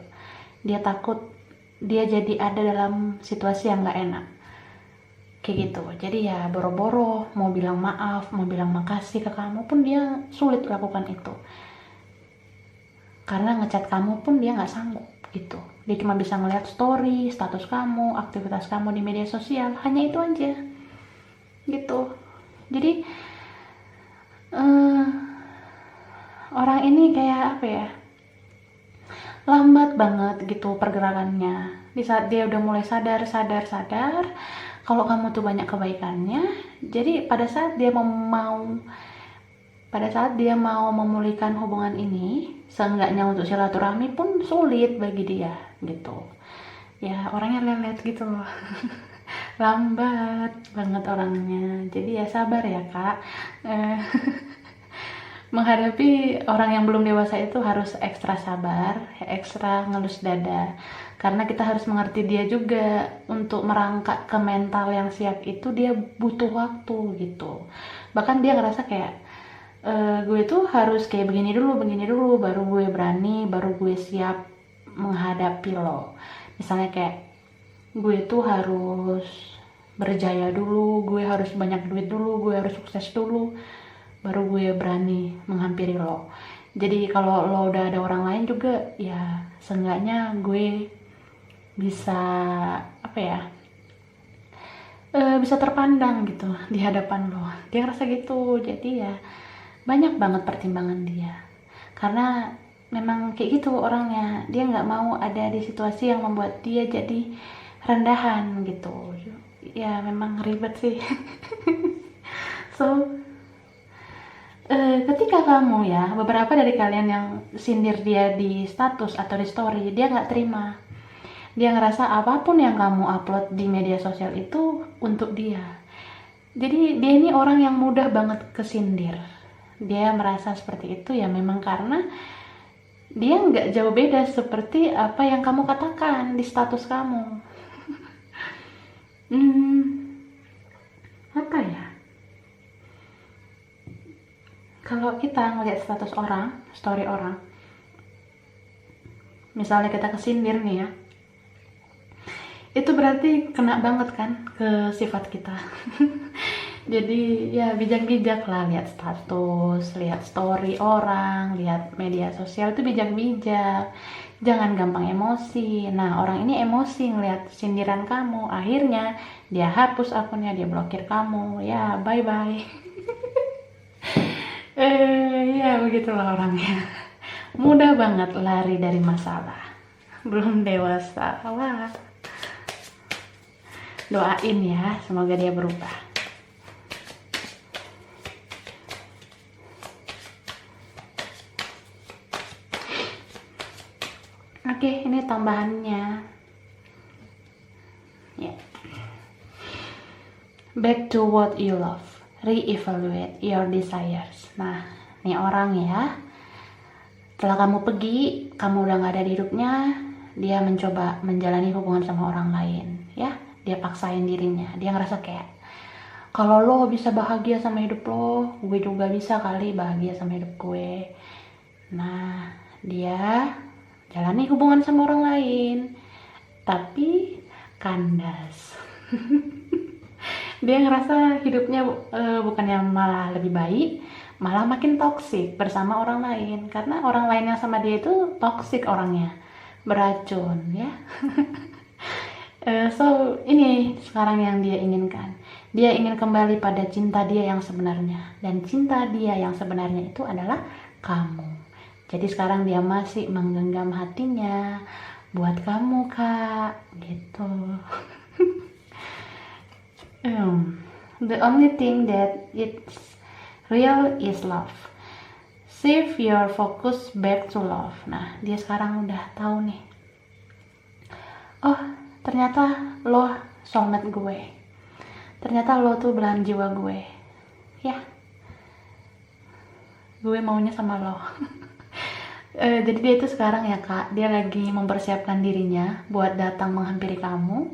Speaker 1: Dia takut dia jadi ada dalam situasi yang gak enak kayak gitu. Jadi ya boro-boro mau bilang maaf, mau bilang makasih ke kamu pun dia sulit lakukan itu. Karena ngechat kamu pun dia gak sanggup gitu. Dia cuma bisa ngeliat story, status kamu, aktivitas kamu di media sosial, hanya itu aja gitu. Jadi orang ini kayak apa ya, lambat banget gitu pergerakannya. Di saat dia udah mulai sadar kalau kamu tuh banyak kebaikannya, jadi pada saat dia mau memulihkan hubungan ini, seenggaknya untuk silaturahmi pun sulit bagi dia gitu ya. Orangnya lelet gitu loh. Lambat banget orangnya. Jadi ya sabar ya kak. Menghadapi orang yang belum dewasa itu harus ekstra sabar, ekstra ngelus dada. Karena kita harus mengerti dia juga. Untuk merangkak ke mental yang siap itu dia butuh waktu gitu. Bahkan dia ngerasa kayak, gue tuh harus kayak begini dulu, baru gue berani, baru gue siap menghadapi lo. Misalnya kayak, gue tuh harus berjaya dulu, gue harus banyak duit dulu, gue harus sukses dulu, baru gue berani menghampiri lo. Jadi kalau lo udah ada orang lain juga, ya seenggaknya gue bisa apa ya, bisa terpandang gitu di hadapan lo. Dia ngerasa gitu. Jadi ya banyak banget pertimbangan dia, karena memang kayak gitu orangnya. Dia nggak mau ada di situasi yang membuat dia jadi rendahan gitu ya. Memang ribet sih. So ketika kamu ya, beberapa dari kalian yang sindir dia di status atau di story, dia nggak terima. Dia ngerasa apapun yang kamu upload di media sosial itu untuk dia. Jadi dia ini orang yang mudah banget kesindir. Dia merasa seperti itu ya memang karena dia nggak jauh beda seperti apa yang kamu katakan di status kamu. Apa ya? Kalau kita ngeliat status orang, story orang, misalnya kita kesindir nih ya, itu berarti kena banget kan ke sifat kita. Jadi ya bijak-bijak lah lihat status, lihat story orang, lihat media sosial itu bijak-bijak. Jangan gampang emosi. Nah, orang ini emosi ngelihat sindiran kamu, akhirnya dia hapus akunnya, dia blokir kamu. Ya, bye-bye. Ya begitulah orangnya. Mudah banget lari dari masalah. Belum dewasa. Wah. Doain ya, semoga dia berubah. Oke, ini tambahannya. Ya. Back to what you love. Re-evaluate your desires. Nah, ini orang ya. Setelah kamu pergi, kamu udah gak ada di hidupnya, dia mencoba menjalani hubungan sama orang lain, ya. Dia paksain dirinya. Dia ngerasa kayak, kalau lo bisa bahagia sama hidup lo, gue juga bisa kali bahagia sama hidup gue. Nah, dia jalani hubungan sama orang lain, tapi kandas. Dia ngerasa hidupnya bukannya malah lebih baik, malah makin toksik bersama orang lain, karena orang lain yang sama dia itu toksik orangnya, beracun ya. So ini sekarang yang dia inginkan. Dia ingin kembali pada cinta dia yang sebenarnya, dan cinta dia yang sebenarnya itu adalah kamu. Jadi sekarang dia masih menggenggam hatinya buat kamu, Kak, gitu. The only thing that it's real is love. Shift your focus back to love. Nah, dia sekarang udah tahu nih. Oh, ternyata lo soulmate gue. Ternyata lo tuh belahan jiwa gue. Ya, gue maunya sama lo. Jadi dia itu sekarang ya Kak, dia lagi mempersiapkan dirinya buat datang menghampiri kamu.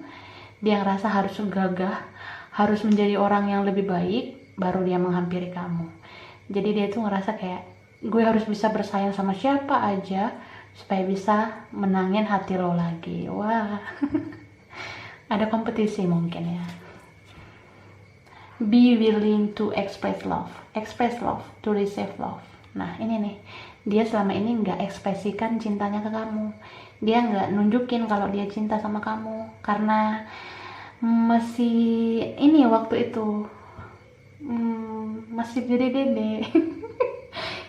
Speaker 1: Dia ngerasa harus gagah, harus menjadi orang yang lebih baik, baru dia menghampiri kamu. Jadi dia tuh ngerasa kayak, gue harus bisa bersaing sama siapa aja supaya bisa menangin hati lo lagi. Wah, ada kompetisi mungkin ya. Be willing to express love to receive love. Nah ini nih, dia selama ini nggak ekspresikan cintanya ke kamu. Dia nggak nunjukin kalau dia cinta sama kamu karena masih ini waktu itu masih dede.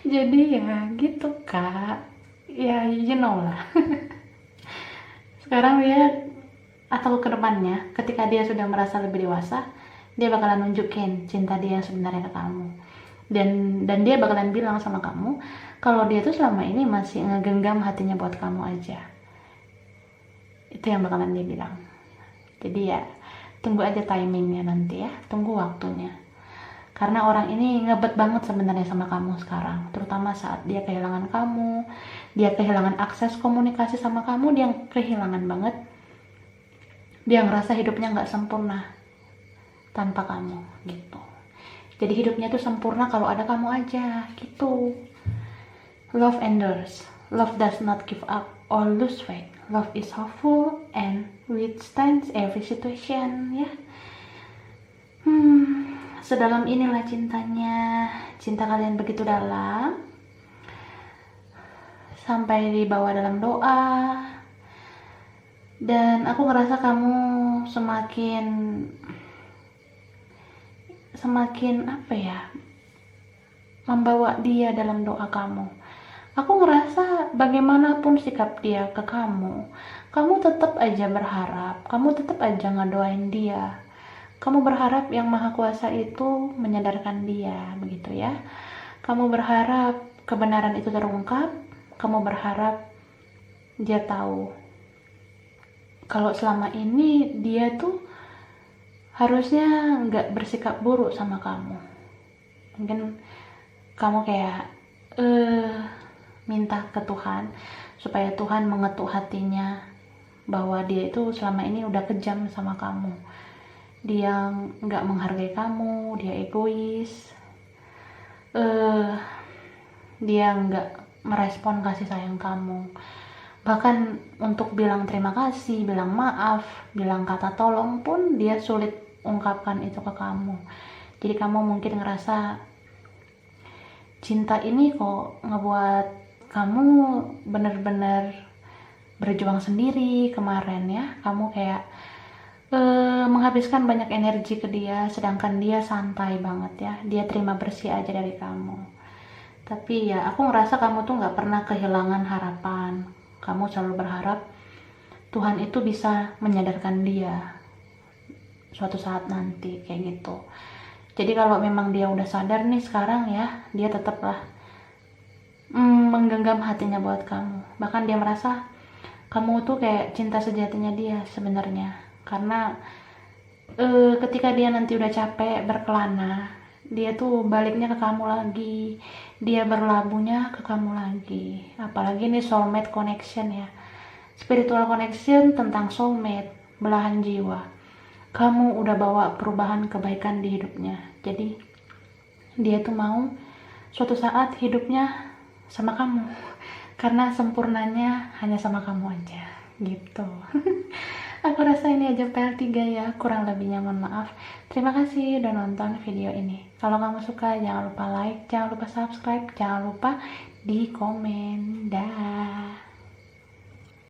Speaker 1: Jadi ya gitu Kak, ya you know lah. Sekarang dia atau kedepannya ketika dia sudah merasa lebih dewasa, dia bakalan nunjukin cinta dia sebenarnya ke kamu, dan dia bakalan bilang sama kamu kalau dia tuh selama ini masih ngegenggam hatinya buat kamu aja. Itu yang bakalan dia bilang. Jadi ya tunggu aja timingnya nanti ya, tunggu waktunya. Karena orang ini ngebet banget sebenarnya sama kamu sekarang, terutama saat dia kehilangan kamu, dia kehilangan akses komunikasi sama kamu, dia kehilangan banget. Dia ngerasa hidupnya nggak sempurna tanpa kamu gitu. Jadi hidupnya tuh sempurna kalau ada kamu aja gitu. Love endures. Love does not give up or lose faith. Love is hopeful and withstands every situation ya. Sedalam inilah cintanya. Cinta kalian begitu dalam sampai dibawa dalam doa. Dan aku ngerasa kamu semakin apa ya, membawa dia dalam doa kamu. Aku ngerasa bagaimanapun sikap dia ke kamu, kamu tetap aja berharap, kamu tetap aja ngedoain dia. Kamu berharap yang Maha Kuasa itu menyadarkan dia, begitu ya. Kamu berharap kebenaran itu terungkap, kamu berharap dia tahu kalau selama ini dia tuh harusnya nggak bersikap buruk sama kamu. Mungkin kamu kayak minta ke Tuhan supaya Tuhan mengetuk hatinya bahwa dia itu selama ini udah kejam sama kamu. Dia nggak menghargai kamu, dia egois, dia nggak merespon kasih sayang kamu. Bahkan untuk bilang terima kasih, bilang maaf, bilang kata tolong pun dia sulit ungkapkan itu ke kamu. Jadi kamu mungkin ngerasa cinta ini kok ngebuat kamu bener-bener berjuang sendiri kemarin ya. Kamu kayak menghabiskan banyak energi ke dia, sedangkan dia santai banget ya. Dia terima bersih aja dari kamu. Tapi ya aku ngerasa kamu tuh gak pernah kehilangan harapan. Kamu selalu berharap Tuhan itu bisa menyadarkan dia suatu saat nanti kayak gitu. Jadi kalau memang dia udah sadar nih sekarang ya, dia tetaplah menggenggam hatinya buat kamu. Bahkan dia merasa kamu tuh kayak cinta sejatinya dia sebenarnya. Karena ketika dia nanti udah capek berkelana, dia tuh baliknya ke kamu lagi, dia berlabuhnya ke kamu lagi. Apalagi ini soulmate connection ya, spiritual connection tentang soulmate, belahan jiwa. Kamu udah bawa perubahan kebaikan di hidupnya, jadi dia tuh mau suatu saat hidupnya sama kamu, karena sempurnanya hanya sama kamu aja gitu. Aku rasa ini aja PL3 ya, kurang lebihnya mohon maaf. Terima kasih udah nonton video ini. Kalau kamu suka jangan lupa like, jangan lupa subscribe, jangan lupa di komen. Dah.